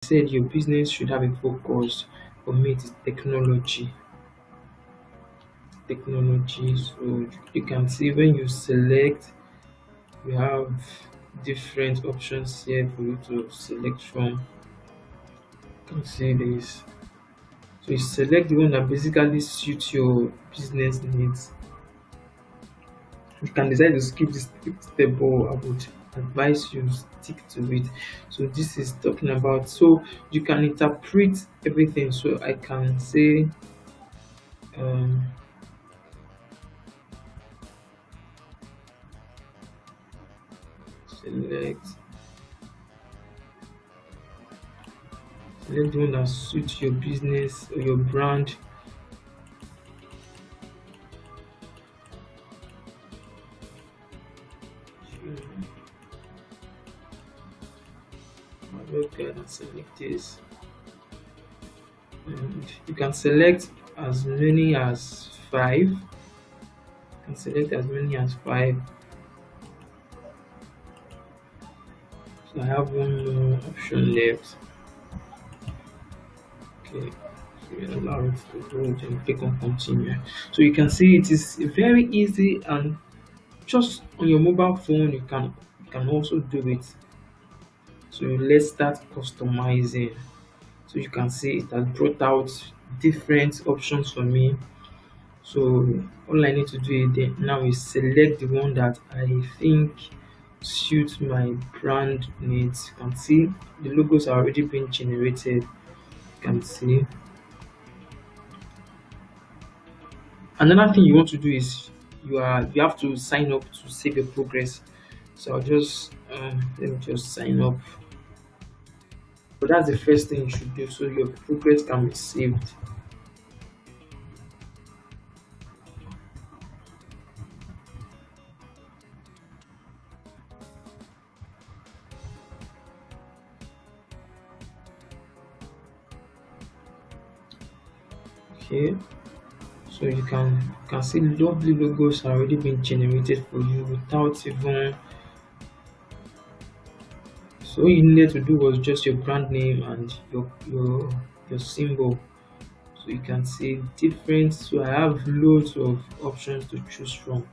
said your business should have a focus. For me, it is technology. So you can see when you select, you have different options here for you to select from. You can see this. So you select the one that basically suits your business needs. You can decide to skip this step, or I would advise you stick to it. So this is talking about, so you can interpret everything. So I can say, um, select select the one that suits your business or your brand. Okay, and select this. And you can select as many as five. You can select as many as five. So I have one more option left. Okay, so you allow it to go and click on continue. So you can see it is very easy, and just on your mobile phone you can also do it. So let's start customizing. So you can see it has brought out different options for me. So all I need to do now is select the one that I think suits my brand needs. You can see the logos are already being generated. You can see another thing you want to do is you have to sign up to save your progress. So I'll just let me just sign up. So that's the first thing you should do, so your progress can be saved. Okay, so you can see lovely logos are already being generated for you without even, so all you needed to do was just your brand name and your symbol. So you can see different, so I have loads of options to choose from.